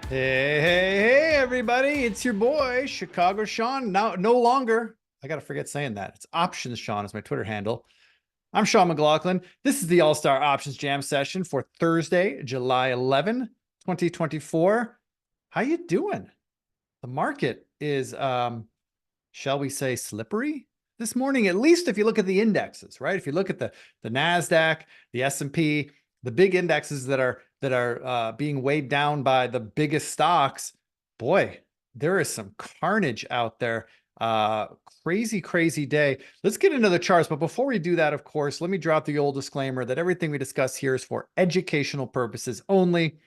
Hey, everybody. It's your boy, Chicago Sean. Now, no longer, I got to forget saying that. It's Options Sean is my Twitter handle. I'm Sean McLaughlin. This is the All-Star Options Jam session for Thursday, July 11, 2024. How you doing? The market is, shall we say, slippery this morning, at least if you look at the indexes, right? If you look at the NASDAQ, the S&P, the big indexes that are being weighed down by the biggest stocks, boy, there is some carnage out there. Crazy day. Let's get into the charts. But before we do that, of course, let me drop the old disclaimer that everything we discuss here is for educational purposes only.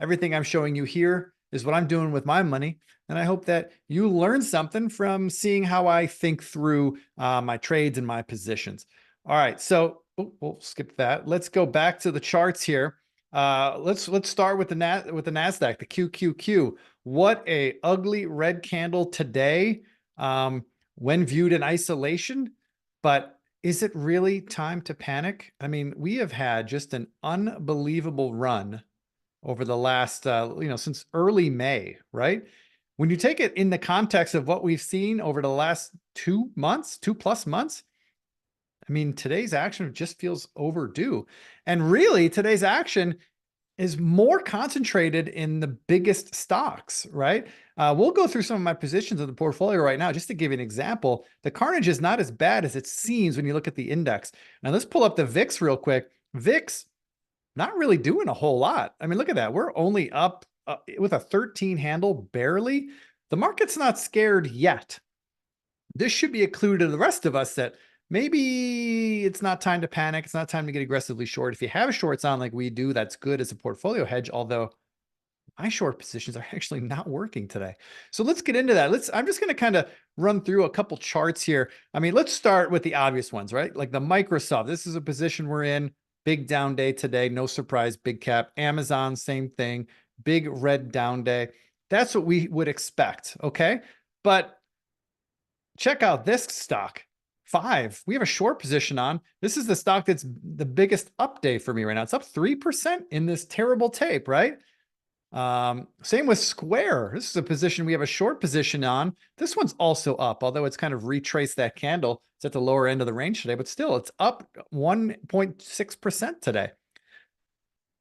Everything I'm showing you here is what I'm doing with my money. And I hope that you learn something from seeing how I think through my trades and my positions. All right, so we'll skip that. Let's go back to the charts here. Let's start with the Nasdaq, the QQQ. What a ugly red candle today when viewed in isolation. But is it really time to panic? I mean, we have had just an unbelievable run over the last, since early May, right? When you take it in the context of what we've seen over the last 2 months, 2+ months, I mean, today's action just feels overdue. And really, today's action is more concentrated in the biggest stocks, right? We'll go through some of my positions of the portfolio right now, just to give you an example. The carnage is not as bad as it seems when you look at the index. Now, let's pull up the VIX real quick. VIX, not really doing a whole lot. I mean, look at that. We're only up with a 13 handle, barely. The market's not scared yet. This should be a clue to the rest of us that maybe it's not time to panic. It's not time to get aggressively short. If you have shorts on like we do, that's good as a portfolio hedge, although my short positions are actually not working today. So let's get into that. I'm just going to kind of run through a couple charts here. I mean, let's start with the obvious ones, right? Like the Microsoft. This is a position we're in. Big down day today. No surprise, big cap. Amazon, same thing. Big red down day. That's what we would expect, okay? But check out this stock. 5. We have a short position on. This is the stock that's the biggest up day for me right now. It's up 3% in this terrible tape, right? Same with Square. This is a position we have a short position on. This one's also up, although it's kind of retraced that candle. It's at the lower end of the range today, but still it's up 1.6% today.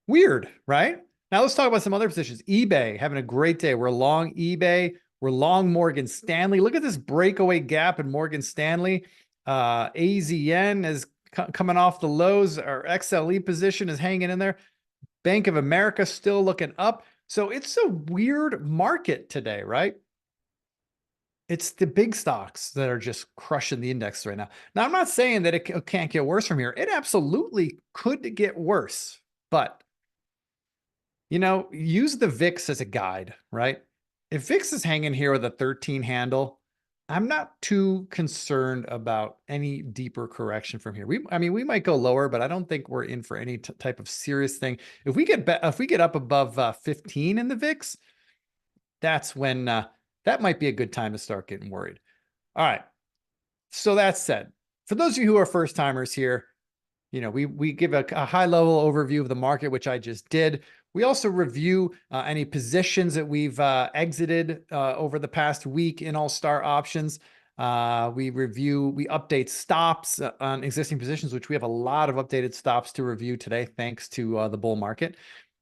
Weird, right? Now let's talk about some other positions. eBay having a great day. We're long eBay. We're long Morgan Stanley. Look at this breakaway gap in Morgan Stanley. AZN is coming off the lows. Our XLE position is hanging in there. Bank of America still looking up. So it's a weird market today, right? It's the big stocks that are just crushing the index right now. Now, I'm not saying that it can't get worse from here. It absolutely could get worse, but use the VIX as a guide, right? If VIX is hanging here with a 13 handle, I'm not too concerned about any deeper correction from here. We might go lower, but I don't think we're in for any type of serious thing. If we get up above 15 in the VIX, that's when that might be a good time to start getting worried. All right. So that said, for those of you who are first timers here, we give a high level overview of the market, which I just did. We also review any positions that we've exited over the past week in All-Star Options. We update stops on existing positions, which we have a lot of updated stops to review today, thanks to the bull market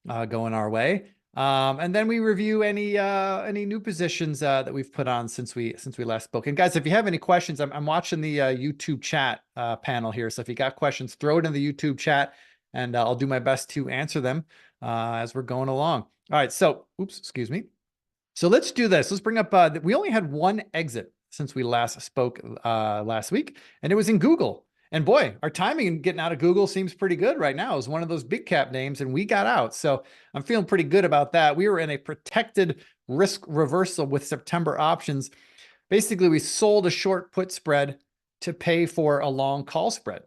going our way. And then we review any new positions that we've put on since we last spoke. And guys, if you have any questions, I'm watching the YouTube chat panel here. So if you got questions, throw it in the YouTube chat, and I'll do my best to answer them as we're going along. All right. So, excuse me. So let's do this. Let's bring up, we only had one exit since we last spoke last week, and it was in Google. And boy, our timing in getting out of Google seems pretty good right now. It's one of those big cap names, and we got out. So I'm feeling pretty good about that. We were in a protected risk reversal with September options. Basically, we sold a short put spread to pay for a long call spread.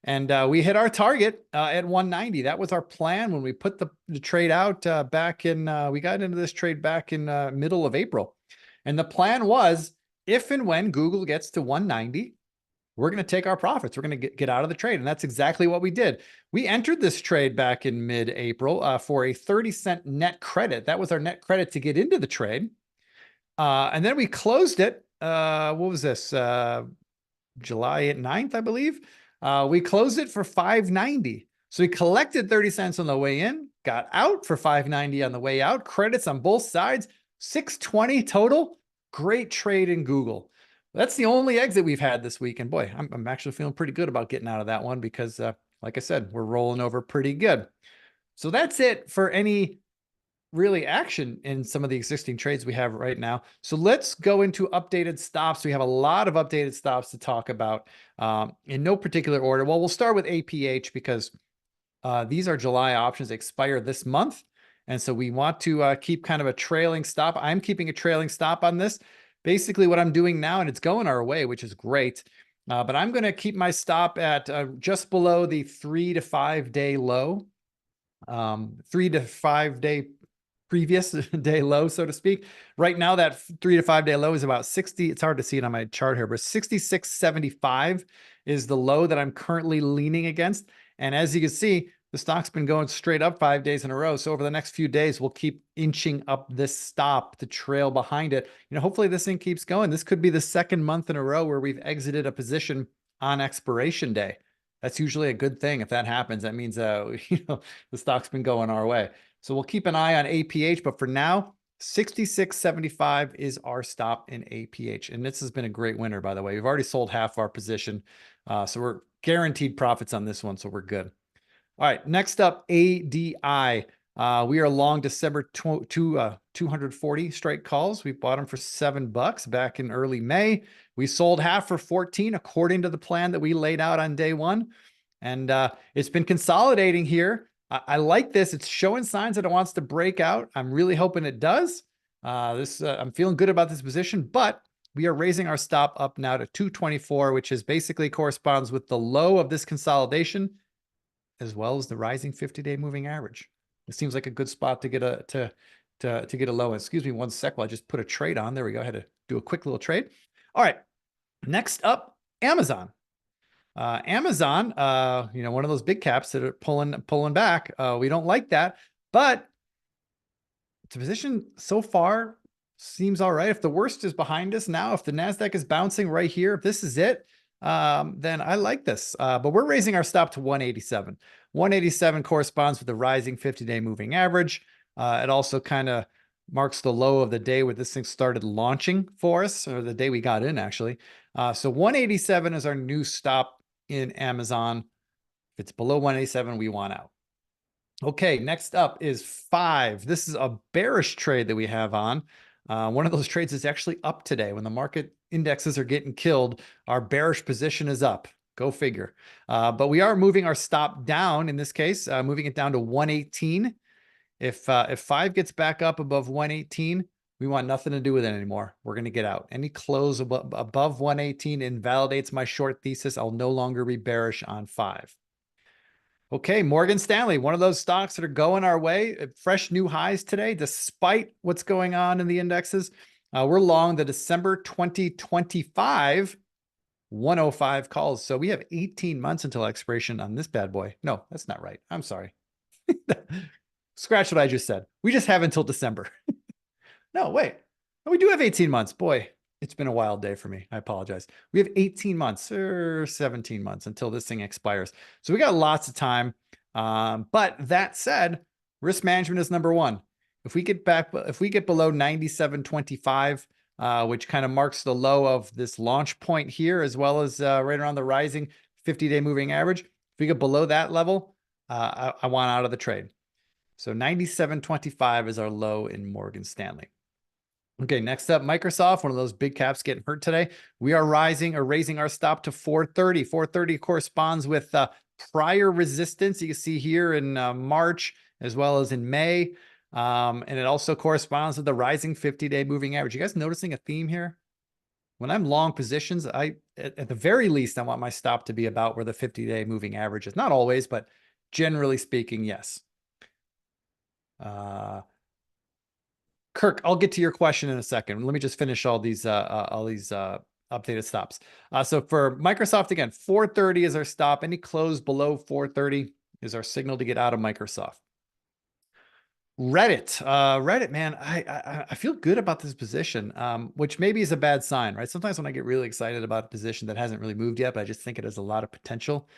And we hit our target at 190. That was our plan when we put the trade out back in, we got into this trade back in middle of April. And the plan was if and when Google gets to 190, we're going to take our profits. We're going to get out of the trade. And that's exactly what we did. We entered this trade back in mid-April for a 30-cent net credit. That was our net credit to get into the trade. And then we closed it. What was this? July 9th, I believe. We closed it for 590. So we collected 30 cents on the way in, got out for 590 on the way out. Credits on both sides, 620 total. Great trade in Google. That's the only exit we've had this week. And boy, I'm actually feeling pretty good about getting out of that one because, like I said, we're rolling over pretty good. So that's it for any really action in some of the existing trades we have right now. So let's go into updated stops. We have a lot of updated stops to talk about in no particular order. Well, we'll start with APH because these are July options. They expire this month. And so we want to keep kind of a trailing stop. I'm keeping a trailing stop on this. Basically what I'm doing now, and it's going our way, which is great. But I'm going to keep my stop at just below the 3 to 5 day low, 3 to 5 day previous day low, so to speak. Right now, that 3 to 5 day low is about 60. It's hard to see it on my chart here, but 66.75 is the low that I'm currently leaning against. And as you can see, the stock's been going straight up 5 days in a row. So over the next few days, we'll keep inching up this stop to trail behind it. Hopefully this thing keeps going. This could be the second month in a row where we've exited a position on expiration day. That's usually a good thing. If that happens, that means, the stock's been going our way. So we'll keep an eye on APH, but for now, 66.75 is our stop in APH. And this has been a great winner, by the way. We've already sold half our position. So we're guaranteed profits on this one. So we're good. All right, next up, ADI. We are long December 240 straight calls. We bought them for $7 back in early May. We sold half for 14 according to the plan that we laid out on day one. And it's been consolidating here. I like this. It's showing signs that it wants to break out. I'm really hoping it does. I'm feeling good about this position, but we are raising our stop up now to 224, which is basically corresponds with the low of this consolidation, as well as the rising 50-day moving average. It seems like a good spot to get a get a low. Excuse me 1 sec while I just put a trade on. There we go. I had to do a quick little trade. All right. Next up, Amazon. Amazon, one of those big caps that are pulling back. We don't like that, but the position so far seems all right. If the worst is behind us now, if the NASDAQ is bouncing right here, if this is it, then I like this. But we're raising our stop to 187. 187 corresponds with the rising 50-day moving average. It also kind of marks the low of the day where this thing started launching for us, or the day we got in, actually. So 187 is our new stop in Amazon. If it's below 187, we want out. Okay, next up is 5. This is a bearish trade that we have on. One of those trades is actually up today. When the market indexes are getting killed, our bearish position is up. Go figure. But we are moving our stop down in this case, moving it down to 118. If 5 gets back up above 118, we want nothing to do with it anymore. We're going to get out. Any close above 118 invalidates my short thesis. I'll no longer be bearish on 5. Okay, Morgan Stanley, one of those stocks that are going our way, fresh new highs today, despite what's going on in the indexes. We're long the December 2025 105 calls. So we have 18 months until expiration on this bad boy. No, that's not right. I'm sorry. Scratch what I just said. We just have until December. No, wait. We do have 18 months. Boy, it's been a wild day for me. I apologize. We have 18 months or 17 months until this thing expires. So we got lots of time. But that said, risk management is number one. If we get below 97.25, which kind of marks the low of this launch point here, as well as right around the rising 50-day moving average, if we get below that level, I want out of the trade. So 97.25 is our low in Morgan Stanley. Okay, next up, Microsoft, one of those big caps getting hurt today. We are raising our stop to 430. 430 corresponds with prior resistance you can see here in March as well as in May. And it also corresponds with the rising 50-day moving average. You guys noticing a theme here? When I'm long positions, at the very least, I want my stop to be about where the 50-day moving average is. Not always, but generally speaking, yes. Kirk, I'll get to your question in a second. Let me just finish all these updated stops. So for Microsoft, again, 430 is our stop. Any close below 430 is our signal to get out of Microsoft. Reddit, man, I feel good about this position, which maybe is a bad sign, right? Sometimes when I get really excited about a position that hasn't really moved yet, but I just think it has a lot of potential,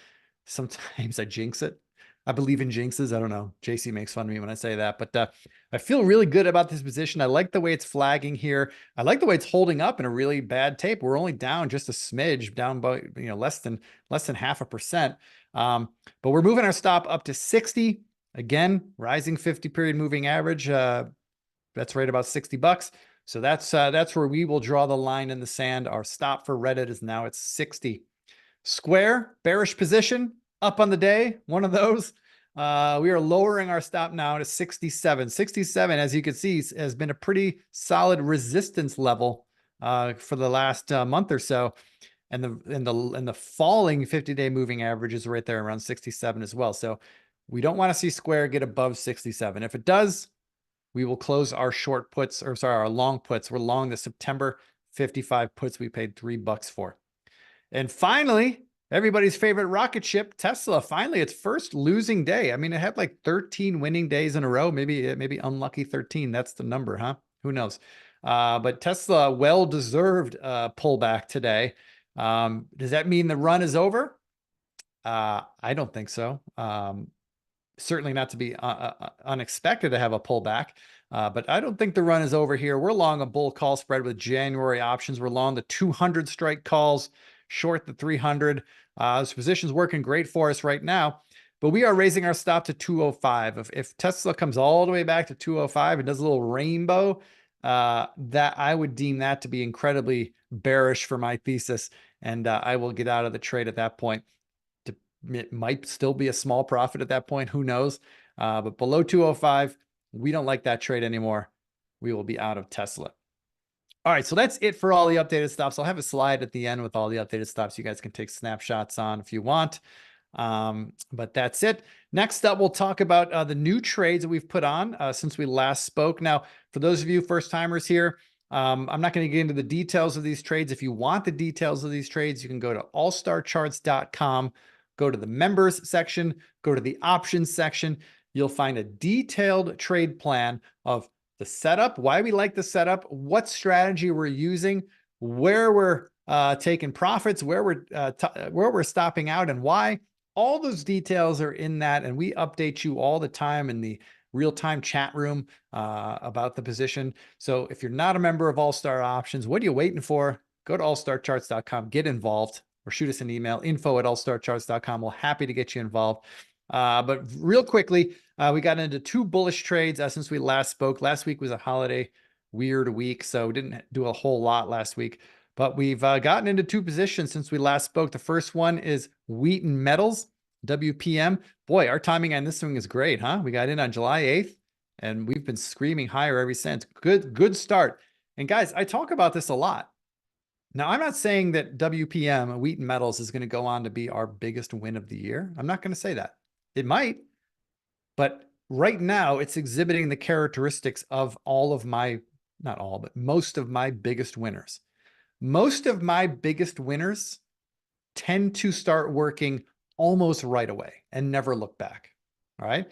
sometimes I jinx it. I believe in jinxes. I don't know. JC makes fun of me when I say that, but I feel really good about this position. I like the way it's flagging here. I like the way it's holding up in a really bad tape. We're only down just a smidge, down by less than 0.5%. But we're moving our stop up to 60. Again, rising 50-period moving average. That's right about $60. So that's where we will draw the line in the sand. Our stop for Reddit is now at 60. Square, bearish position, up on the day, one of those. We are lowering our stop now to 67. 67, as you can see, has been a pretty solid resistance level for the last month or so. And the falling 50-day moving average is right there around 67 as well. So we don't want to see Square get above 67. If it does, we will close our short puts, or sorry, our long puts. We're long the September 55 puts we paid $3 for. And finally, everybody's favorite rocket ship, Tesla, finally its first losing day. I mean, it had like 13 winning days in a row, maybe unlucky 13. That's the number, huh? Who knows? But Tesla, well-deserved pullback today. Does that mean the run is over? I don't think so. Certainly not to be unexpected to have a pullback, but I don't think the run is over here. We're long a bull call spread with January options. We're long the 200 strike calls, short the 300. This position's working great for us right now, but we are raising our stop to 205. If Tesla comes all the way back to 205 and does a little rainbow, that I would deem that to be incredibly bearish for my thesis, and I will get out of the trade at that point. It might still be a small profit at that point. Who knows? But below 205, we don't like that trade anymore. We will be out of Tesla. All right, so that's it for all the updated stops. I'll have a slide at the end with all the updated stops you guys can take snapshots on if you want. But that's it. Next up, we'll talk about the new trades that we've put on since we last spoke. Now, for those of you first timers here, I'm not going to get into the details of these trades. If you want the details of these trades, you can go to allstarcharts.com. Go to the members section, go to the options section. You'll find a detailed trade plan of the setup, why we like the setup, what strategy we're using, where we're taking profits, where we're stopping out, and why. All those details are in that, and we update you all the time in the real-time chat room about the position. So if you're not a member of All Star Options, what are you waiting for? Go to allstarcharts.com, get involved, or shoot us an email, info@allstarcharts.com. We're happy to get you involved. But real quickly, we got into 2 bullish trades since we last spoke. Last week was a holiday weird week, so we didn't do a whole lot last week. But we've gotten into 2 positions since we last spoke. The first one is Wheaton Metals, WPM. Boy, our timing on this swing is great, huh? We got in on July 8th, and we've been screaming higher ever since. Good start. And guys, I talk about this a lot. Now, I'm not saying that WPM, Wheaton Metals, is going to go on to be our biggest win of the year. I'm not going to say that. It might, but right now it's exhibiting the characteristics of all of my, not all, but most of my biggest winners. Most of my biggest winners tend to start working almost right away and never look back. All right.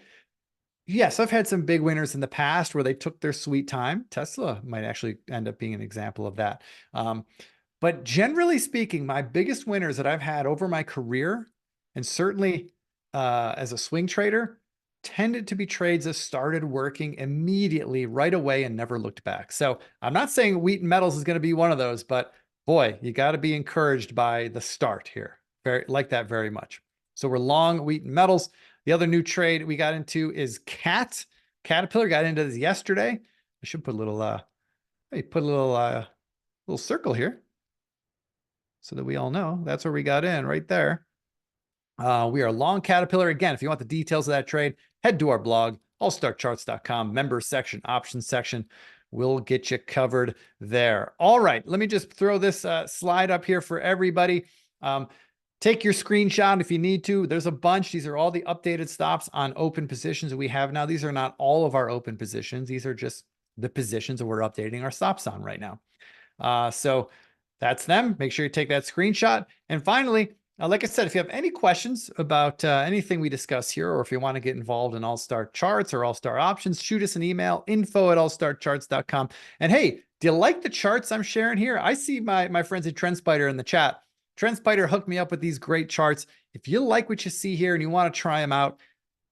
Yes, I've had some big winners in the past where they took their sweet time. Tesla might actually end up being an example of that. But generally speaking, my biggest winners that I've had over my career, and certainly as a swing trader, tended to be trades that started working immediately right away and never looked back. So I'm not saying Wheaton Metals is going to be one of those, but boy, you got to be encouraged by the start here. Like that very much. So we're long Wheaton Metals. The other new trade we got into is Caterpillar. Got into this yesterday. I should put a little, little circle here so that we all know that's where we got in right there. We are long Caterpillar. Again, if you want the details of that trade, head to our blog, allstarcharts.com, members section, options section. We'll get you covered there. All right, let me just throw this slide up here for everybody. Take your screenshot if you need to. There's a bunch. These are all the updated stops on open positions that we have now. These are not all of our open positions. These are just the positions that we're updating our stops on right now. So that's them. Make sure you take that screenshot. And finally, like I said, if you have any questions about anything we discuss here, or if you want to get involved in All-Star Charts or All-Star Options, shoot us an email, info@allstarcharts.com. And hey, do you like the charts I'm sharing here? I see my friends at TrendSpider in the chat. TrendSpider hooked me up with these great charts. If you like what you see here and you want to try them out,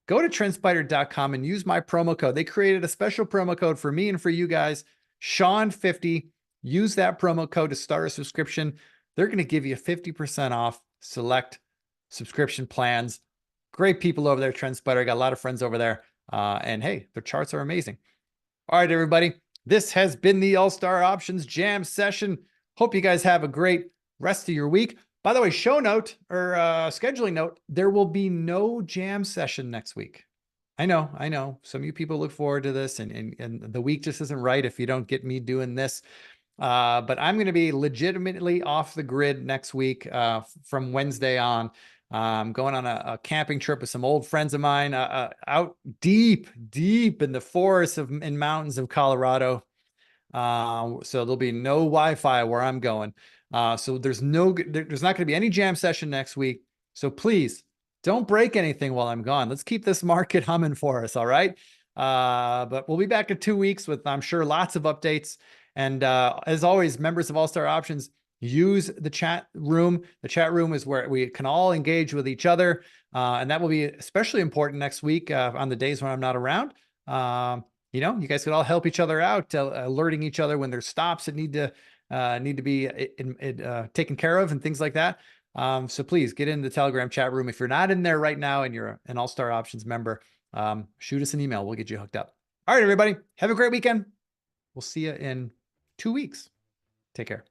go to trendspider.com and use my promo code. They created a special promo code for me and for you guys, Sean50. Use that promo code to start a subscription. They're going to give you 50% off select subscription plans. Great people over there, TrendSpider. I got a lot of friends over there. And hey, their charts are amazing. All right, everybody. This has been the All-Star Options Jam session. Hope you guys have a great rest of your week. By the way, show note or scheduling note, there will be no jam session next week. I know. Some of you people look forward to this and the week just isn't right if you don't get me doing this. But I'm going to be legitimately off the grid next week from Wednesday on. I'm going on a camping trip with some old friends of mine out deep in the forests and mountains of Colorado. So there'll be no Wi-Fi where I'm going. So there's not going to be any jam session next week. So please don't break anything while I'm gone. Let's keep this market humming for us. All right. But we'll be back in 2 weeks with, I'm sure, lots of updates. And as always, members of All-Star Options, use the chat room. The chat room is where we can all engage with each other. And that will be especially important next week on the days when I'm not around. You guys could all help each other out, alerting each other when there's stops that need to be taken care of and things like that. So please get in the Telegram chat room. If you're not in there right now and you're an All-Star Options member, shoot us an email. We'll get you hooked up. All right, everybody. Have a great weekend. We'll see you in 2 weeks. Take care.